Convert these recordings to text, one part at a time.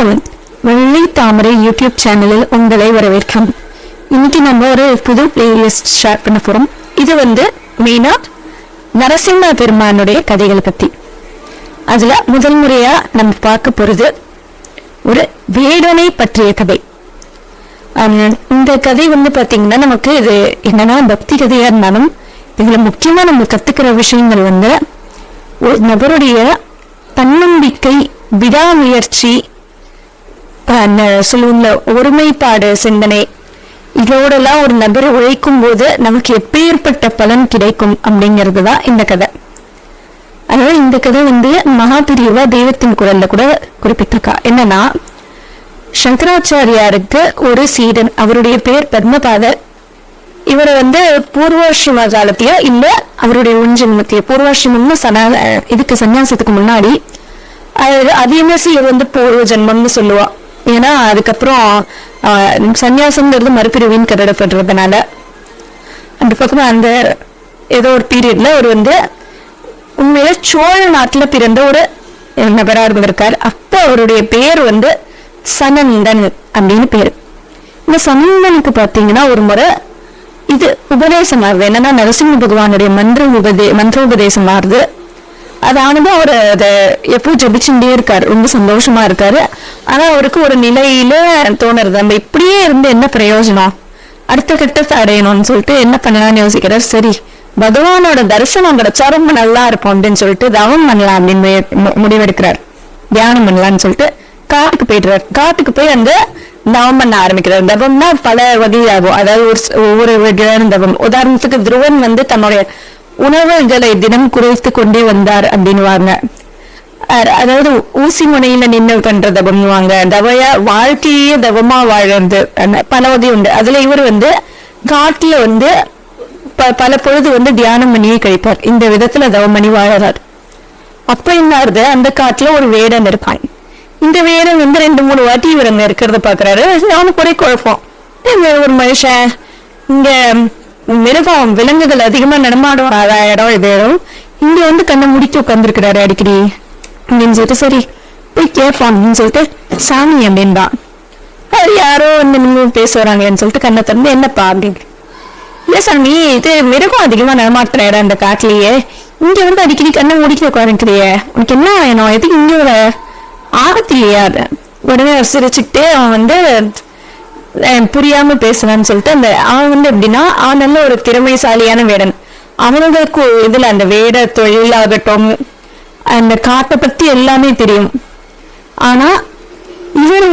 வணக்கம். வெள்ளை தாமரை யூடியூப் சேனலில் உங்களை வரவேற்கும். இன்னைக்கு நம்ம ஒரு புது பிளேலிஸ்ட் ஷேர் பண்ண போறோம். இது மெயினா நரசிம்ம பெருமானுடைய கதைகளை பத்தி. அதுல முதல் முறையா நம்ம பார்க்க போறது ஒரு வேடனை பற்றிய கதை. இந்த கதை பாத்தீங்கன்னா நமக்கு இது என்னன்னா பக்தி கதையா இருந்தாலும் இதுல முக்கியமா நம்ம கத்துக்கிற விஷயங்கள் ஒரு நபருடைய தன்னம்பிக்கை, விடாமுயற்சி, சொல்லுவீங்கள ஒருமைப்பாடு, சிந்தனை, இதோடலாம் ஒரு நபர் உழைக்கும் போது நமக்கு எப்பேற்பட்ட பலன் கிடைக்கும் அப்படிங்கிறதுதான் இந்த கதை. அதாவது இந்த கதை மகாபிரிவா தெய்வத்தின் குரல்ல கூட குறிப்பிட்டிருக்கா. என்னன்னா, சங்கராச்சாரியாருக்கு ஒரு சீடன், அவருடைய பேர் பத்மபாதர். இவரை பூர்வாசிரம காலத்திலயோ இல்ல அவருடைய உஞ்சன்மத்திய பூர்வாசிரமம்னு இதுக்கு சன்னியாசத்துக்கு முன்னாடி அதிகமாசி இவர் பூர்வ ஜென்மம்னு சொல்லுவா. ஏன்னா அதுக்கப்புறம் சன்னியாசம்ங்கிறது மறுபிரிவின் கருதப்படுறதுனால அந்த பக்கம் அந்த ஏதோ ஒரு பீரியட்ல ஒரு உண்மையில சோழ நாட்டுல பிறந்த ஒரு நபரா இருந்திருக்காரு. அப்ப அவருடைய பேர் சனந்தன் அப்படின்னு பேரு. இந்த சனந்தனுக்கு பாத்தீங்கன்னா ஒரு முறை இது உபதேசம் ஆகுது. என்னன்னா நரசிம்ம பகவானுடைய மந்திரோபதேசம் ஆகுது. அதானது அவர் அதை எப்போ ஜபிச்சுட்டே இருக்காரு, ரொம்ப சந்தோஷமா இருக்காரு. ஆனா அவருக்கு ஒரு நிலையில தோணுறது, நம்ம இப்படியே என்ன பிரயோஜனம், அடுத்த கட்டத்தை அடையணும்னு சொல்லிட்டு என்ன பண்ணலாம்னு யோசிக்கிறார். சரி, பகவானோட தரிசனம் கிடைச்சா ரொம்ப நல்லா இருக்கும் அப்படின்னு சொல்லிட்டு தவம் பண்ணலாம் அப்படின்னு முடிவெடுக்கிறார். தியானம் பண்ணலாம்னு சொல்லிட்டு காட்டுக்கு போயிடுறாரு. காட்டுக்கு போய் தவம் பண்ண ஆரம்பிக்கிறார். தவம்னா பல வகையாகும். அதாவது ஒவ்வொரு வகையான தவம். உதாரணத்துக்கு துருவன் தன்னுடைய உணவுகளை தினம் குறைத்து கொண்டே வந்தார் அப்படின்னுவாங்க. அதாவது ஊசி முனையில நின்று பண்ற தவம்னுவாங்க. வாழ்க்கையே தவமா வாழறது பல வகை உண்டு. அதுல இவர் காட்டுல பல பொழுது தியானம் பண்ணியே கழிப்பார். இந்த விதத்துல தவம் பண்ணி வாழறார். அப்ப என்ன ஆகுது, அந்த காட்டுல ஒரு வேடன் இருப்பான். இந்த வேடன் 2-3 வாட்டி இவர் அங்க இருக்கிறத பாக்குறாரு. அவனுக்கு ஒரே குழப்பம். ஒரு மனுஷன் இங்க மிருகம் விலங்குகள் அதிகமா நடமாடும் இடம் இது இடம், இங்க கண்ணை முடிக்க உட்கார்ந்துருக்கிறாரு அடிக்கடி அப்படின்னு சொல்லிட்டு, சரி போய் கேட்பான் அப்படின்னு சொல்லிட்டு, சாமி அப்படின்பா. அது யாரோ பேச வராங்கன்னு சொல்லிட்டு கண்ணை திறந்து, என்னப்பா அப்படின்னு. இல்ல சாமி, இது மிருகம் அதிகமா நடமாட்டுற இடம் இந்த காட்டுலயே, இங்க அடிக்கடி கண்ணை முடிக்க உட்காந்துக்கிறியே, உனக்கு என்ன வேணும், எதுக்கு இங்க ஒரு ஆபத்திலையா? உடனே சிரிச்சுக்கிட்டே அவன் புரியாம பேசுறான்னு சொல்லிட்டு அவன் எப்படின்னா, அவன் நல்ல ஒரு திறமைசாலியான வேடன். அவனுக்கு இதுல அந்த வேட தொழிலாகட்டும், அந்த காட்டை பத்தி எல்லாமே தெரியும். ஆனா இவர்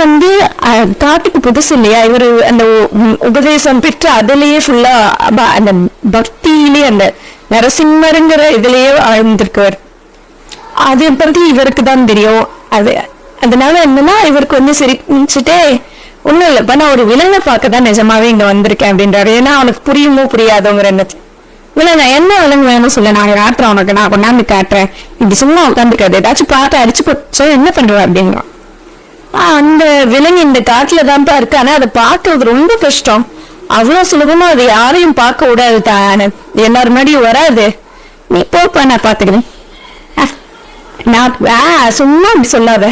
காட்டுக்கு புதுசு இல்லையா, இவர் அந்த உபதேசம் பெற்று அதுலயே ஃபுல்லா அந்த பக்தியிலே அந்த நரசிம்மருங்கிற இதுலயே ஆழ்ந்திருக்கவர். அது பத்தி இவருக்கு தான் தெரியும். அதனால என்னன்னா இவருக்கு சிரிச்சுட்டே, ஒண்ணும் இல்லப்பா, நான் ஒரு விலங்கை பார்க்கதான் நிஜமாவே இங்க வந்திருக்கேன் அப்படின்றாரு. ஏன்னா அவனுக்கு புரியுமோ புரியாதோங்கிற எண்ணத்துல, இல்ல நான் என்ன விலங்கு வேணும்னு சொல்ல, நான் காட்டுறேன் உனக்கு, நான் கொண்டாந்து காட்டுறேன், இப்படி சும்மா உட்காந்துருக்காது, ஏதாச்சும் பார்த்து அடிச்சு போச்சா என்ன பண்றேன் அப்படின்னா. அந்த விலங்கு இந்த காட்டுலதான்ப்பா இருக்கு, ஆனா அதை பார்க்கறது ரொம்ப கஷ்டம், அவ்வளவு சுலபமா அது யாரையும் பார்க்க விடாது, எல்லாரும் முன்னாடியும் வராது, நீ போப்பா நான் பாத்துக்கிறேன். நான் சும்மா அப்படி சொல்லாத,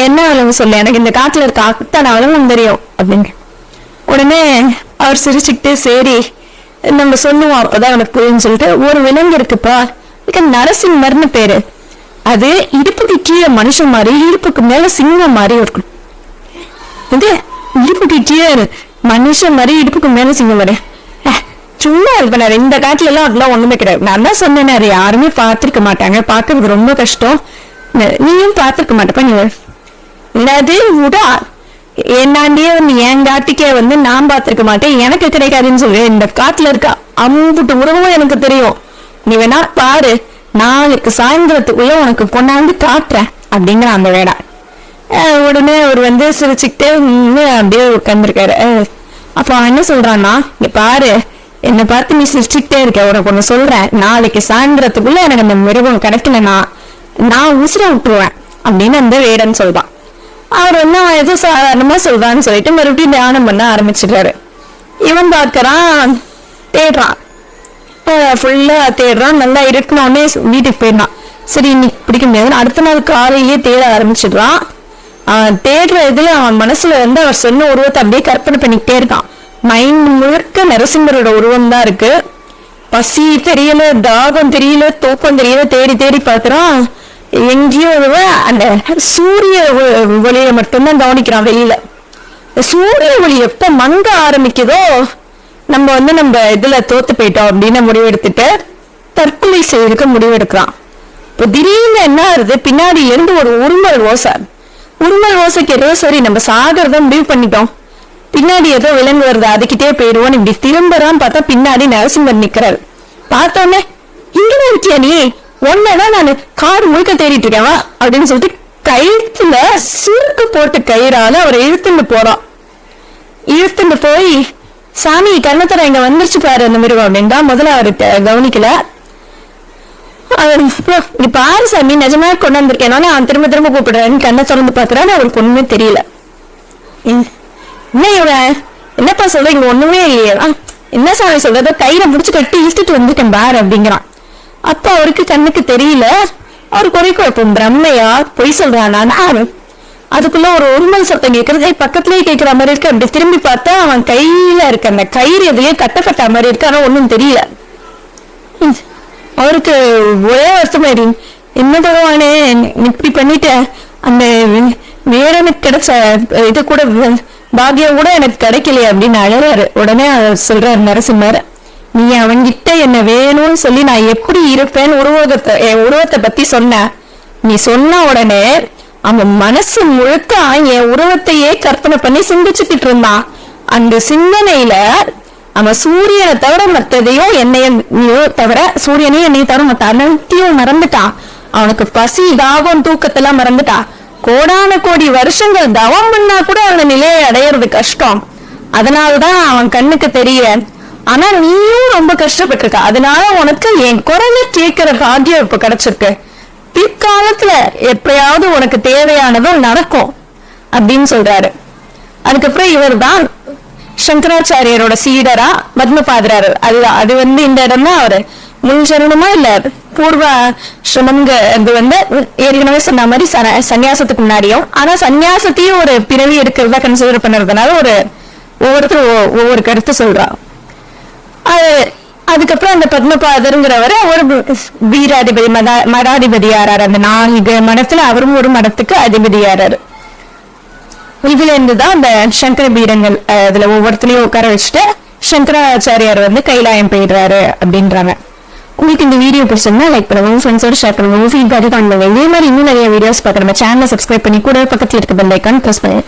என்ன விலங்கு சொல்ல, எனக்கு இந்த காட்டுல இருக்க அத்தனை விலங்கும் தெரியும் அப்படின்னு. உடனே அவர் சிரிச்சுக்கிட்டு, சரி நம்ம சொல்லுவோம் அப்பதான் அவனுக்கு புரியுன்னு சொல்லிட்டு, ஒரு விலங்கு இருக்குப்பா, இதுக்கு நரசிம்மர்னு பேரு, அது இடுப்புக்கு கீழே மனுஷன் மாதிரி, இடுப்புக்கு மேல சிங்கம் மாதிரி இருக்கும். இது இடுப்புக்கு கீழே மனுஷன் மாதிரி, இடுப்புக்கு மேல சிங்கம் மாதிரி, சும்மா இது பண்ணாரு. இந்த காட்டுல எல்லாம் அதெல்லாம் ஒண்ணுமே கிடையாது, நான் தான் சொன்னேன், யாருமே பார்த்திருக்க மாட்டாங்க, பாக்குறது ரொம்ப கஷ்டம், நீயும் பார்த்திருக்க மாட்டப்ப, நீ என்னது விடா, என்னாண்டியே என் காட்டுக்கே நான் பார்த்திருக்க மாட்டேன், எனக்கு கிடைக்காதுன்னு சொல்லு, இந்த காட்டுல இருக்க அம்புட்டு உறவும் எனக்கு தெரியும், நீ வேணா பாரு, நாளைக்கு சாயந்தரத்துக்குள்ள உனக்கு கொண்டாந்து காட்டுறேன் அப்படிங்கிற அந்த வேடா. உடனே அவர் சிரிச்சுக்கிட்டே அப்படியே உட்கார்ந்துருக்காரு. அப்ப அவன் என்ன சொல்றான்னா, இங்க பாரு, என்னை பார்த்து நீ சிரிச்சுக்கிட்டே இருக்க, உனக்கு ஒண்ணு சொல்றேன், நாளைக்கு சாயந்தரத்துக்குள்ள எனக்கு அந்த மிருகம் கிடைக்கலன்னா நான் உசுர விட்டுருவேன் அப்படின்னு அந்த வேடன் சொல்றான். அவர் ஏதோ சாதாரணமா சொல்றான்னு சொல்லிட்டு மறுபடியும் தியானம் பண்ண ஆரம்பிச்சிடுறாரு. இவன் பார்க்கறான், தேடுறான், ஃபுல்லா தேடுறான், நல்லா இருக்கணும்னே வீட்டுக்கு போயிடறான். சரி இன்னைக்கு பிடிக்க முடியாது, அடுத்த நாள் காலையிலேயே தேட ஆரம்பிச்சிடுறான். தேடுற இதுல அவன் மனசுல வந்து அவர் சொன்ன உருவத்தை அப்படியே கற்பனை பண்ணிக்கிட்டே இருக்கான். மைண்ட் முழுக்க நரசிம்மரோட உருவம் தான் இருக்கு. பசி தெரியல, தாகம் தெரியல, தூக்கம் தெரியல, தேடி தேடி பாக்குறான். எங்கேயோ அந்த சூரிய ஒளிய மட்டும்தான் கவனிக்கிறான். வெளியில சூரிய ஒளி எப்ப மங்க ஆரம்பிக்குதோ நம்ம இதுல தோத்து போயிட்டோம் அப்படின்னு முடிவெடுத்துட்டு தற்கொலை செய்யறதுக்கு முடிவெடுக்கிறான். இப்போ திடீர்னு என்ன ஆகுது, பின்னாடி இருந்து ஒரு உருமல் ஓசைக்கு ஏதோ சரி நம்ம சாகிறத முடிவு பண்ணிட்டோம், பின்னாடி ஏதோ விலங்கு வருது அதுக்கிட்டே போயிடுவோம். இப்படி திரும்பறான்னு பார்த்தா பின்னாடி நரசிம்மர் நிக்கிறாரு. பார்த்தோன்னே இங்கதான் இருக்கியா நீ, ஒன்னதான் நான் காடு முழுக்க தேடிட்டு இருக்கேன் அப்படின்னு சொல்லிட்டு கயிற்றுல சுருக்கு போட்டு கயிறால அவரை இழுத்துட்டு போறான். இழுத்துட்டு போய் சாமி கண்ணத்தர இங்க வந்துருச்சு பாரு அந்த மிருகம் அப்படின்னா முதல்ல அவரு கவனிக்கல. நீ பாரு சாமி நிஜமா கொண்டாந்துருக்கேன், அவன் திரும்ப திரும்ப கூப்பிடுறேன்னு கண்ணை திறந்து பாக்குறாரு. அவருக்கு ஒண்ணுமே தெரியல. என்ன இவன் என்னப்பா சொல்ற, இங்க ஒண்ணுமே இல்லையா, என்ன சாமி சொல்றத கையில முடிச்சு கட்டி இழுத்துட்டு வந்துட்டேன் பாரு அப்படிங்கிறான். அப்ப அவருக்கு கண்ணுக்கு தெரியல. அவருக்கு ஒரே குழப்பம், பிரம்மையா பொய் சொல்றானா. அதுக்குள்ள ஒரு உருமல் சத்தம் கேட்கறது பக்கத்துலயே கேட்கிற மாதிரி இருக்கு. அப்படி திரும்பி பார்த்தா அவன் கையில இருக்க அந்த கயிறு எதையோ கட்டப்பட்ட மாதிரி இருக்கு. ஆனா ஒண்ணும் தெரியல. அவருக்கு ஒரே வருத்தமாயிரு, என்ன தருவானே இப்படி பண்ணிட்ட, அந்த வேறனுக்கு கிடைச்ச இது கூட பாக்கியம் கூட எனக்கு கிடைக்கலையே அப்படின்னு அழறாரு. உடனே சொல்றாரு நரசிம்மர், நீ அவன்கிட்ட என்ன வேணும்னு சொல்லி நான் எப்படி இருப்பேன்னு என் உருவத்தை பத்தி சொன்ன. நீ சொன்ன உடனே அவன் மனசு முழுக்க என் உருவத்தையே கற்பனை பண்ணி சிந்திச்சுக்கிட்டு இருந்தான். அந்த சிந்தனையில அவன் சூரியனை தவிர மற்றதையும் என்னையோ தவிர சூரியனையும் என்னையும் தவிர மற்ற அனைத்தையும் மறந்துட்டான். அவனுக்கு பசி தாகம் தூக்கத்தெல்லாம் மறந்துட்டான். கோடான கோடி வருஷங்கள் தவம் பண்ணா கூட அந்த நிலையை அடையிறது கஷ்டம். அதனாலதான் அவன் கண்ணுக்கு தெரிய. ஆனா நீயும் ரொம்ப கஷ்டப்பட்டிருக்க, அதனால உனக்கு என் குரலை கேட்கிற பாக்கியம் இப்ப கிடைச்சிருக்கு. பிற்காலத்துல எப்பயாவது உனக்கு தேவையானதும் நடக்கும் அப்படின்னு சொல்றாரு. அதுக்கப்புறம் இவர் தான் சங்கராச்சாரியரோட சீடரா பத்மபாதராரு. அது வந்து இந்த இடம் தான் அவரு முன் சரணமா இல்ல பூர்வ சிரமங்க ஏற்கனவே சொன்ன மாதிரி சன்னியாசத்துக்கு முன்னாடியும், ஆனா சன்னியாசத்தையும் ஒரு பிறவி எடுக்கிறதா கன்சிடர் பண்றதுனால ஒவ்வொருத்தரும் ஒவ்வொரு கருத்து சொல்றா. அதுக்கப்புறம் அந்த பத்மபாதருங்கிறவரு ஒரு வீராதிபதி மடாதிபதியாராரு. அந்த 4 மடத்துல அவரும் ஒரு மடத்துக்கு அதிபதியாராரு. இதுல இருந்துதான் அந்த சங்கர பீடங்கள் அதுல ஒவ்வொருத்தரையும் உட்கார வச்சுட்டு சங்கராச்சாரியார் கைலாயம் போயிடுறாரு அப்படின்றாங்க. உங்களுக்கு இந்த வீடியோ பிடிச்சிருந்தா லைக் பண்ணுங்க, ஃப்ரெண்ட்ஸோட ஷேர் பண்ணுங்க, ஃபீட்பேக் பண்ணுங்க. இதே மாதிரி இன்னும் நிறைய வீடியோஸ் பார்க்க நம்ம சேனலை சப்ஸ்கிரைப் பண்ணி கூட பக்கத்துல இருக்க பெல் ஐகான் பிரஸ் பண்ணுங்க.